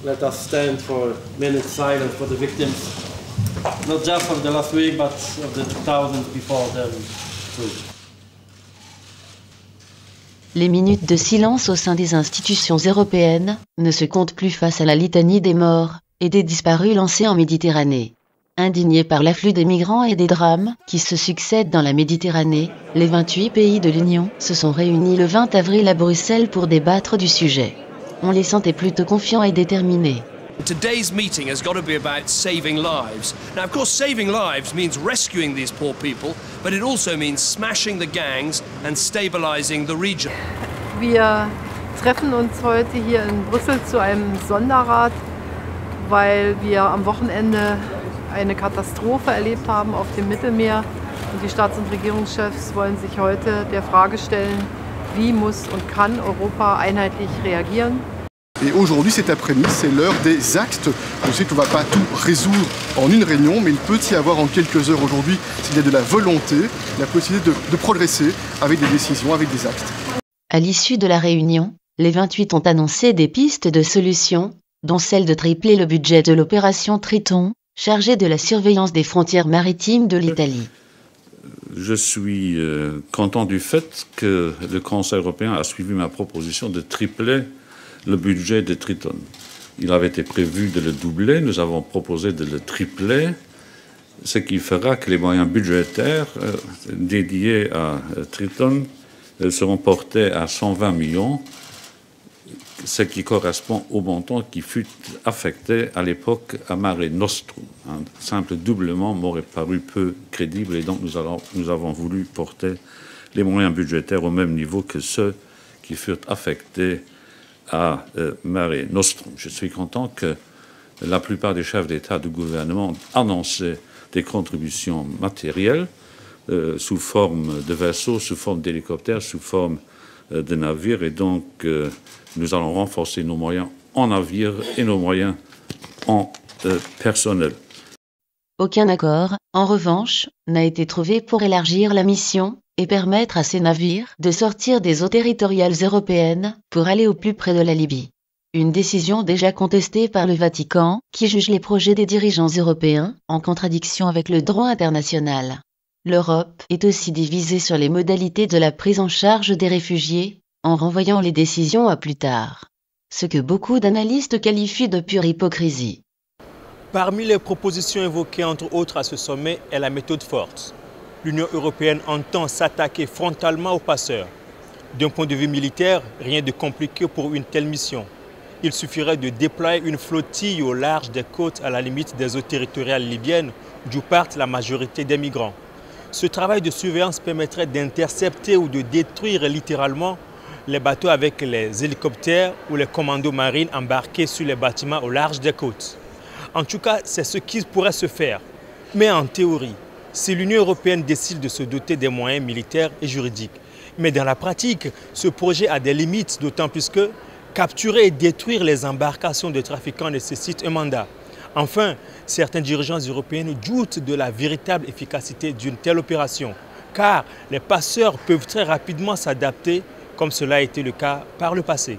let us stand for a minute's silence for the victims, not just of the last week, but of the thousands before them too. Les minutes de silence au sein des institutions européennes ne se comptent plus face à la litanie des morts et des disparus lancés en Méditerranée. Indignés par l'afflux des migrants et des drames qui se succèdent dans la Méditerranée, les 28 pays de l'Union se sont réunis le 20 avril à Bruxelles pour débattre du sujet. On les sentait plutôt confiants et déterminés. Today's meeting has got to be about saving lives. Now, of course, saving lives means rescuing these poor people, but it also means smashing the gangs and stabilizing the region. Wir treffen uns heute hier in Brüssel zu einem Sonderrat, weil wir am Wochenende eine Katastrophe erlebt haben auf dem Mittelmeer. Und die Staats- und Regierungschefs wollen sich heute der Frage stellen, wie muss und kann Europa einheitlich reagieren. Et aujourd'hui, cet après-midi, c'est l'heure des actes. Je sais qu'on ne va pas tout résoudre en une réunion, mais il peut y avoir en quelques heures aujourd'hui, s'il y a de la volonté, la possibilité de progresser avec des décisions, avec des actes. À l'issue de la réunion, les 28 ont annoncé des pistes de solutions, dont celle de tripler le budget de l'opération Triton, chargée de la surveillance des frontières maritimes de l'Italie. Je suis content du fait que le Conseil européen a suivi ma proposition de tripler le budget de Triton. Il avait été prévu de le doubler, nous avons proposé de le tripler, ce qui fera que les moyens budgétaires dédiés à Triton seront portés à 120 millions, ce qui correspond au montant qui fut affecté à l'époque à Mare Nostrum. Un simple doublement m'aurait paru peu crédible et donc nous avons voulu porter les moyens budgétaires au même niveau que ceux qui furent affectés à Mare Nostrum. Je suis content que la plupart des chefs d'État et de gouvernement ont annoncé des contributions matérielles sous forme de vaisseaux, sous forme d'hélicoptères, sous forme de navires. Et donc, nous allons renforcer nos moyens en navires et nos moyens en personnel. Aucun accord, en revanche, n'a été trouvé pour élargir la mission et permettre à ces navires de sortir des eaux territoriales européennes pour aller au plus près de la Libye. Une décision déjà contestée par le Vatican, qui juge les projets des dirigeants européens en contradiction avec le droit international. L'Europe est aussi divisée sur les modalités de la prise en charge des réfugiés, en renvoyant les décisions à plus tard. Ce que beaucoup d'analystes qualifient de pure hypocrisie. Parmi les propositions évoquées entre autres à ce sommet est la méthode forte. L'Union européenne entend s'attaquer frontalement aux passeurs. D'un point de vue militaire, rien de compliqué pour une telle mission. Il suffirait de déployer une flottille au large des côtes à la limite des eaux territoriales libyennes, d'où partent la majorité des migrants. Ce travail de surveillance permettrait d'intercepter ou de détruire littéralement les bateaux avec les hélicoptères ou les commandos marines embarqués sur les bâtiments au large des côtes. En tout cas, c'est ce qui pourrait se faire. Mais en théorie, si l'Union européenne décide de se doter des moyens militaires et juridiques. Mais dans la pratique, ce projet a des limites, d'autant plus que capturer et détruire les embarcations de trafiquants nécessite un mandat. Enfin, certains dirigeants européens doutent de la véritable efficacité d'une telle opération, car les passeurs peuvent très rapidement s'adapter, comme cela a été le cas par le passé.